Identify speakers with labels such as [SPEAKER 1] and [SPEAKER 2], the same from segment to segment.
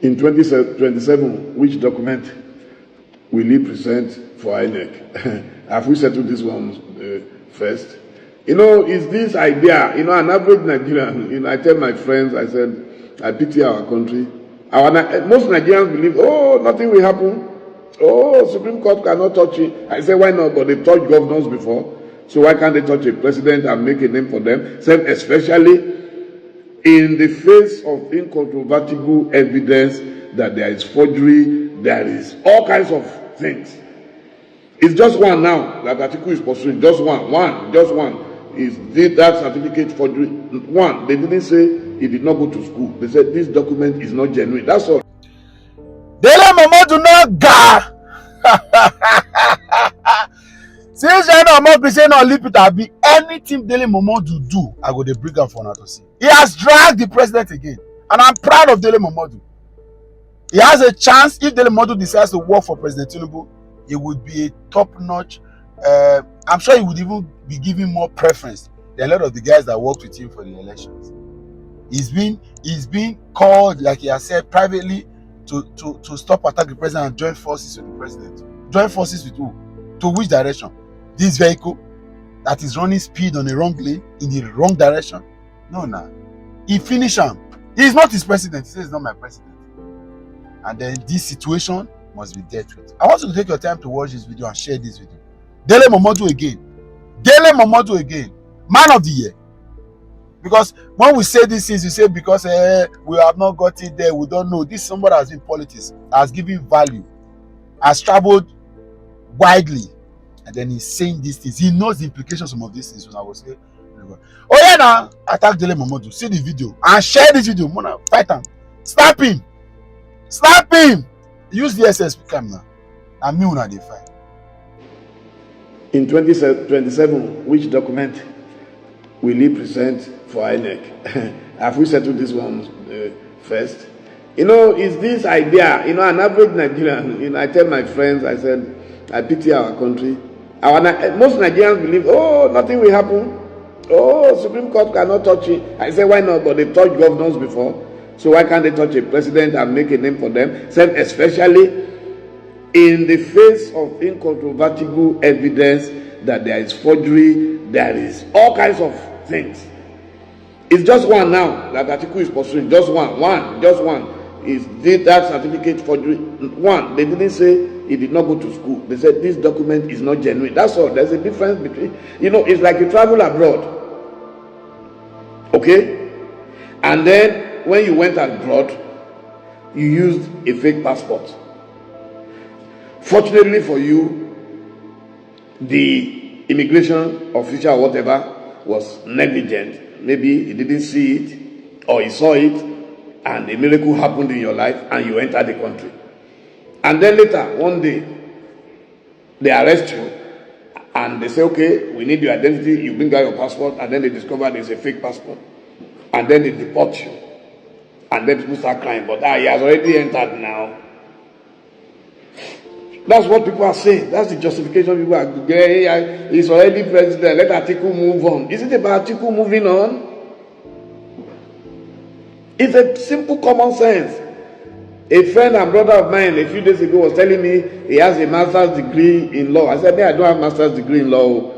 [SPEAKER 1] In 2027, which document will he present for INEC? Have we settled this one first? You know, is this idea, you know, an average Nigerian, you know, I tell my friends, I said, I pity our country. Most Nigerians believe, oh, nothing will happen. Oh, Supreme Court cannot touch it. I say, why not? But they touched governors before. So why can't they touch a president and make a name for them? Same, especially in the face of incontrovertible evidence that there is forgery, there is all kinds of things. It's just one now that article is pursuing. Just one. Is did that certificate forgery? One. They didn't say he did not go to school. They said this document is not genuine. That's all.
[SPEAKER 2] Dele Momodu no ga. Since I know more say no leave it abi anything Dele Momodu do, I go dey bring am for una to see. He has dragged the president again, and I'm proud of Dele Momodu. He has a chance if Dele Momodu decides to work for President Tinubu. He would be a top-notch. I'm sure he would even be given more preference than a lot of the guys that worked with him for the elections. He's been called, like he has said, privately to stop attacking the president and join forces with the president. Join forces with who? To which direction? This vehicle that is running speed on the wrong lane in the wrong direction? No, nah. He finished him. He's not his president. He says he's not my president. And then this situation must be dealt with. I want you to take your time to watch this video and share this video. Dele Momodu again. Dele Momodu again. Man of the year. Because when we say these things, we say because we have not got it there, we don't know. This somebody has been politics, has given value, has traveled widely, and then he's saying these things. He knows the implications of some of these things. When I was saying, oh yeah, now attack Dele Momodu. See the video and share this video. Mona, fight him, slap him, slap him. Use the SSP camera. And me una dey fight.
[SPEAKER 1] In 2027, which document will he present for INEC? Have we settled this one first? You know, is this idea, you know, an average Nigerian, you know, I tell my friends, I said, I pity our country. Most Nigerians believe, oh, nothing will happen. Oh, Supreme Court cannot touch it. I say, why not? But they touched governors before. So why can't they touch a president and make a name for them? Same, especially in the face of incontrovertible evidence that there is forgery, there is all kinds of things. It's just one now that article is pursuing. Just one. Is did that certificate forgery? One. They didn't say he did not go to school. They said this document is not genuine. That's all. There's a difference between, you know, it's like you travel abroad. Okay? And then when you went abroad, you used a fake passport. Fortunately for you, the immigration official or whatever was negligent. Maybe he didn't see it or he saw it and a miracle happened in your life and you entered the country. And then later, one day, they arrest you and they say, okay, we need your identity, you bring out your passport, and then they discover there's a fake passport. And then they deport you. And then people start crying, but he has already entered now. That's what people are saying. That's the justification people are getting. He's already president. Let Atiku move on. Is it about Atiku moving on? It's a simple common sense. A friend and brother of mine a few days ago was telling me he has a master's degree in law. I said, I don't have a master's degree in law,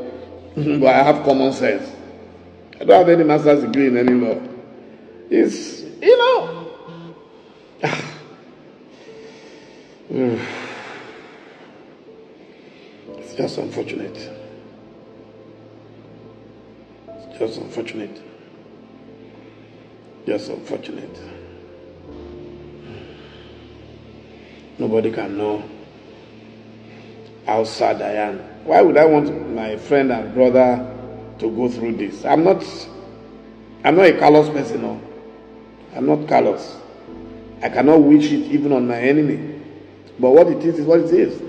[SPEAKER 1] but I have common sense. I don't have any master's degree in any law. It's, you know, it's just unfortunate. It's just unfortunate. Just unfortunate. Nobody can know how sad I am. Why would I want my friend and brother to go through this? I'm not a callous person. No. I'm not callous. I cannot wish it even on my enemy. But what it is what it is.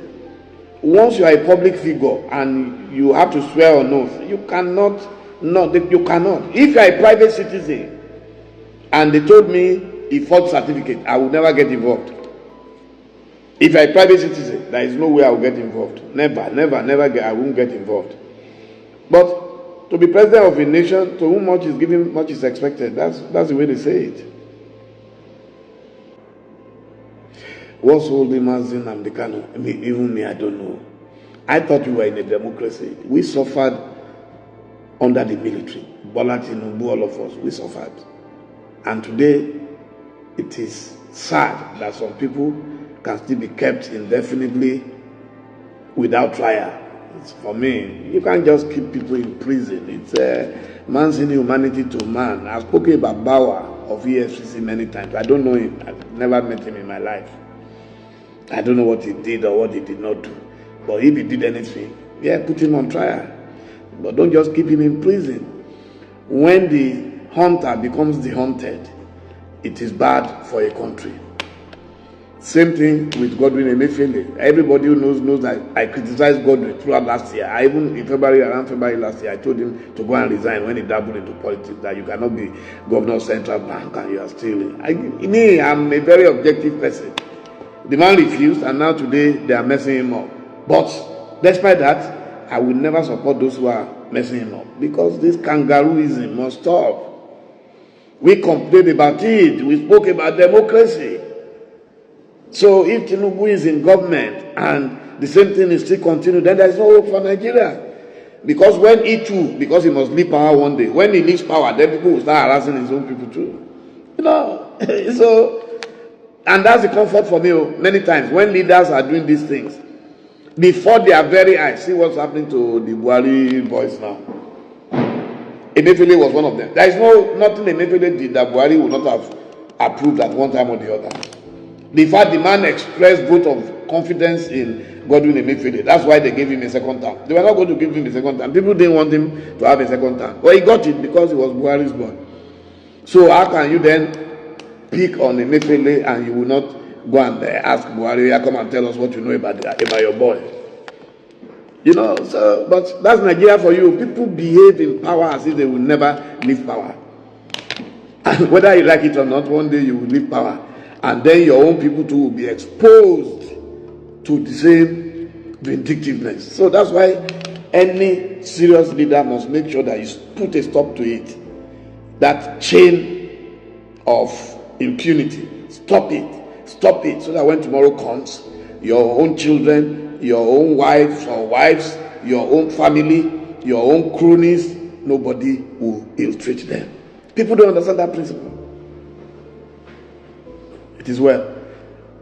[SPEAKER 1] Once you are a public figure and you have to swear on oath, you cannot. If you are a private citizen and they told me he forged certificate, I would never get involved. If you are a private citizen, there is no way I will get involved. Never, I won't get involved. But to be president of a nation, to whom much is given, much is expected. That's the way they say it. What's holding Mazin and the Kano? Even me, I don't know. I thought we were in a democracy. We suffered under the military. Bola Tinubu, all of us, we suffered. And today, it is sad that some people can still be kept indefinitely without trial. For me, you can't just keep people in prison. It's man's inhumanity to man. I've spoken about Bauer of EFCC many times. I don't know him. I've never met him in my life. I don't know what he did or what he did not do. But if he did anything, yeah, put him on trial. But don't just keep him in prison. When the hunter becomes the hunted, it is bad for a country. Same thing with Godwin Emefiele. Everybody who knows that I criticized Godwin throughout last year. Even in around February last year, I told him to go and resign when he dabbled into politics, that you cannot be governor of Central Bank and you are stealing. I'm a very objective person. The man refused, and now today they are messing him up. But despite that, I will never support those who are messing him up, because this kangarooism must stop. We complained about it. We spoke about democracy. So if Tinubu is in government and the same thing is still continued, then there is no hope for Nigeria. Because when he too, because he must leave power one day, when he leaves power, then people will start harassing his own people too. So, and that's the comfort for me many times when leaders are doing these things. Before their very eyes, see what's happening to the Buhari boys now. Emefiele was one of them. There is nothing Emefiele did that Buhari would not have approved at one time or the other. The fact the man expressed vote of confidence in Godwin Emefiele, that's why they gave him a second term. They were not going to give him a second term. People didn't want him to have a second term. But he got it because he was Buhari's boy. So how can you then pick on Emefiele and you will not go and ask Buhari, come and tell us what you know about your boy? So, but that's Nigeria for you. People behave in power as if they will never leave power. And whether you like it or not, one day you will leave power. And then your own people too will be exposed to the same vindictiveness. So that's why any serious leader must make sure that you put a stop to it. That chain of impunity. Stop it, so that when tomorrow comes, your own children, your own wives, your own family, your own cronies, nobody will ill-treat them. People don't understand that principle. It is well,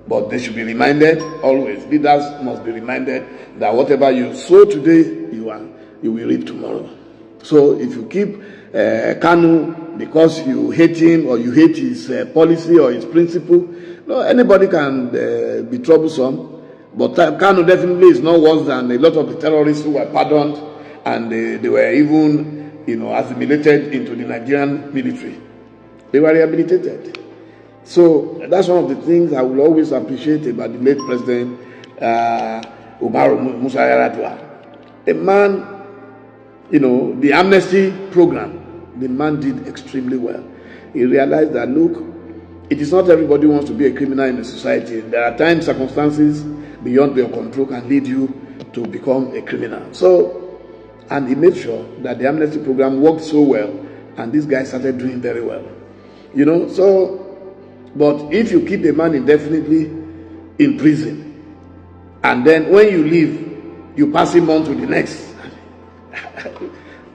[SPEAKER 1] but they should be reminded always. Leaders must be reminded that whatever you sow today, you will reap tomorrow. So if you keep Kanu because you hate him or you hate his policy or his principle, no, anybody can be troublesome. But Kanu definitely is not worse than a lot of the terrorists who were pardoned and they were even, assimilated into the Nigerian military. They were rehabilitated. So that's one of the things I will always appreciate about the late President Umaru Musa Yar'Adua. A man, the amnesty program, the man did extremely well. He realized that, look, it is not everybody who wants to be a criminal in the society. There are times circumstances beyond your control can lead you to become a criminal. So, and he made sure that the amnesty program worked so well, and this guy started doing very well. But if you keep a man indefinitely in prison, and then when you leave, you pass him on to the next.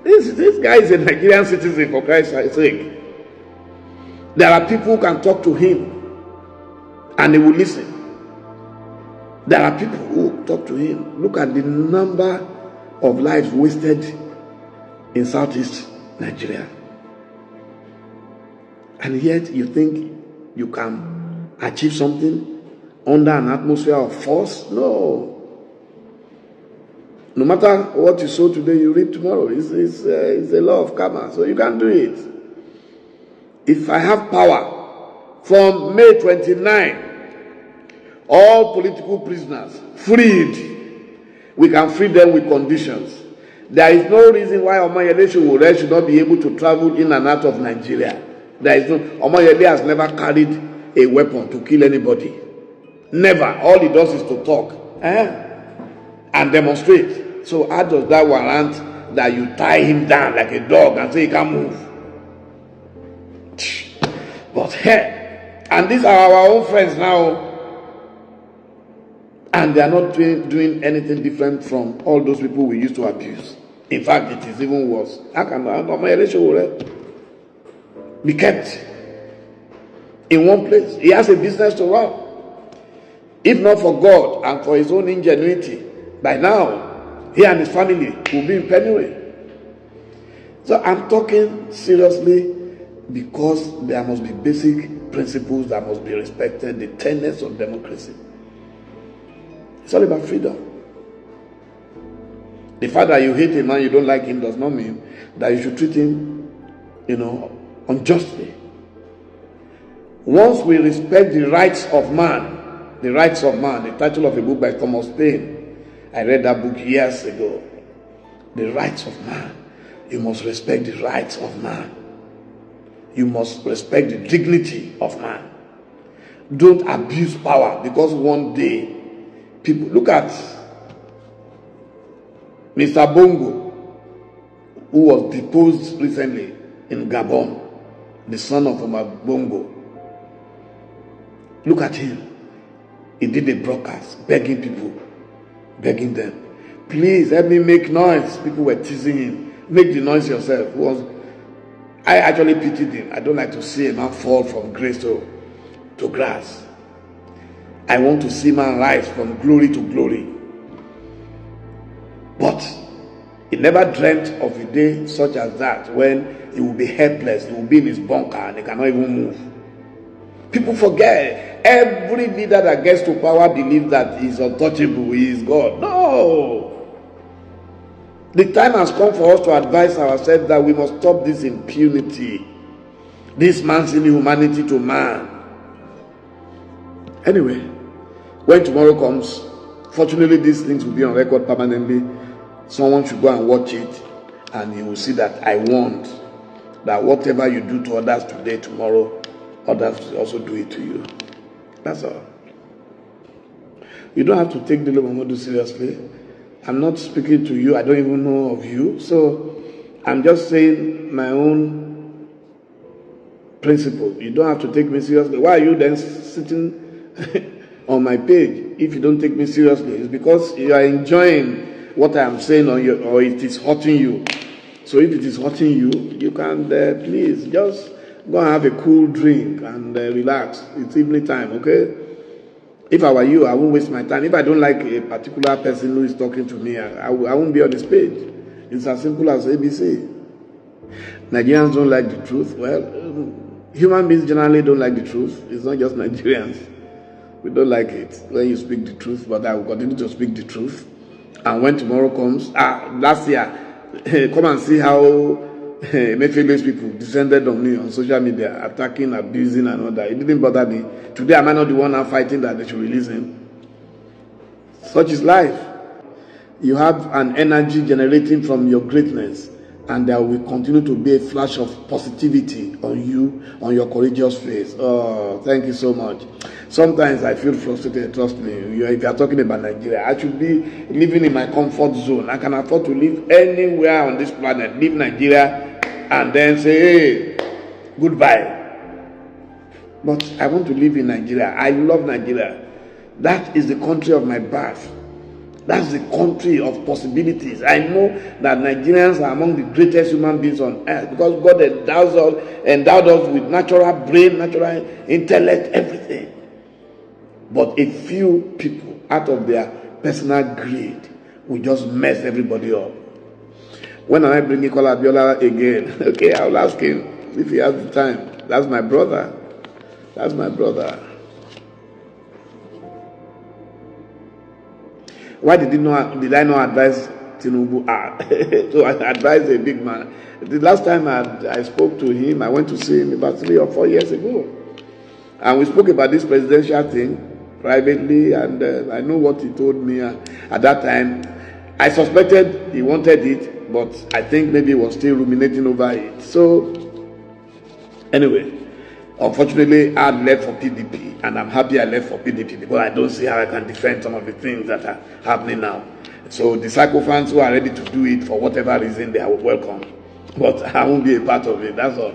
[SPEAKER 1] This guy is a Nigerian citizen, for Christ's sake. There are people who can talk to him and they will listen. There are people who talk to him. Look at the number of lives wasted in Southeast Nigeria. And yet you think you can achieve something under an atmosphere of force? No. No matter what you sow today, you reap tomorrow. It's a law of karma, so you can do it. If I have power, from May 29, all political prisoners freed. We can free them with conditions. There is no reason why Omoyele should not be able to travel in and out of Nigeria. Omoyele has never carried a weapon to kill anybody. Never. All he does is to talk and demonstrate. So how does that warrant that you tie him down like a dog and say he can't move? But and these are our own friends now. And they are not doing anything different from all those people we used to abuse. In fact, it is even worse. How can be kept in one place? He has a business to run. If not for God and for his own ingenuity, by now, he and his family will be in penury. So I'm talking seriously because there must be basic principles that must be respected, the tenets of democracy. It's all about freedom. The fact that you hate a man, you don't like him, does not mean that you should treat him, unjustly. Once we respect the rights of man, the title of a book by Thomas Paine, I read that book years ago. The rights of man. You must respect the rights of man. You must respect the dignity of man. Don't abuse power, because one day, people, look at Mr. Bongo, who was deposed recently in Gabon, the son of Omar Bongo. Look at him. He did a broadcast, begging them, please help me make noise. People were teasing him. Make the noise yourself. I actually pitied him. I don't like to see a man fall from grace to grass. I want to see man rise from glory to glory. But he never dreamt of a day such as that when he will be helpless, he will be in his bunker and he cannot even move. People forget. Every leader that gets to power believes that he's untouchable, he is God. No! The time has come for us to advise ourselves that we must stop this impunity, this man's inhumanity to man. Anyway, when tomorrow comes, fortunately these things will be on record permanently. Someone should go and watch it, and you will see that I warned that whatever you do to others today, tomorrow, others will also do it to you. That's all. You don't have to take Dele Momodu seriously. I'm not speaking to you. I don't even know of you. So I'm just saying my own principle. You don't have to take me seriously. Why are you then sitting on my page if you don't take me seriously? It's because you are enjoying what I am saying or it is hurting you. So if it is hurting you, you can please just go and have a cool drink and relax. It's evening time, okay? If I were you, I won't waste my time. If I don't like a particular person who is talking to me, I won't be on this page. It's as simple as ABC. Nigerians don't like the truth. Well, human beings generally don't like the truth. It's not just Nigerians. We don't like it when you speak the truth, but I will continue to speak the truth. And when tomorrow comes, last year, come and see how Mefele's people descended on me on social media, attacking, abusing, and all that. It didn't bother me. Today, am I not the one now fighting that they should release him? Such is life. You have an energy generating from your greatness, and there will continue to be a flash of positivity on you, on your courageous face. Oh, thank you so much. Sometimes I feel frustrated, trust me. If you are talking about Nigeria, I should be living in my comfort zone. I can afford to live anywhere on this planet, leave Nigeria, and then say, hey, goodbye. But I want to live in Nigeria. I love Nigeria. That is the country of my birth. That's the country of possibilities. I know that Nigerians are among the greatest human beings on earth because God endowed us with natural brain, natural intellect, everything. But a few people, out of their personal greed, will just mess everybody up. When am I bringing Kola Abiola again? Okay, I'll ask him if he has the time. That's my brother. That's my brother. Why did I not advise Tinubu? So I advised a big man. The last time I spoke to him, I went to see him about 3 or 4 years ago. And we spoke about this presidential thing privately, and I know what he told me at that time. I suspected he wanted it, but I think maybe he was still ruminating over it. So, anyway, unfortunately, I left for PDP, and I'm happy I left for PDP because I don't see how I can defend some of the things that are happening now. So, the Psycho fans who are ready to do it for whatever reason, they are welcome. But I won't be a part of it, that's all.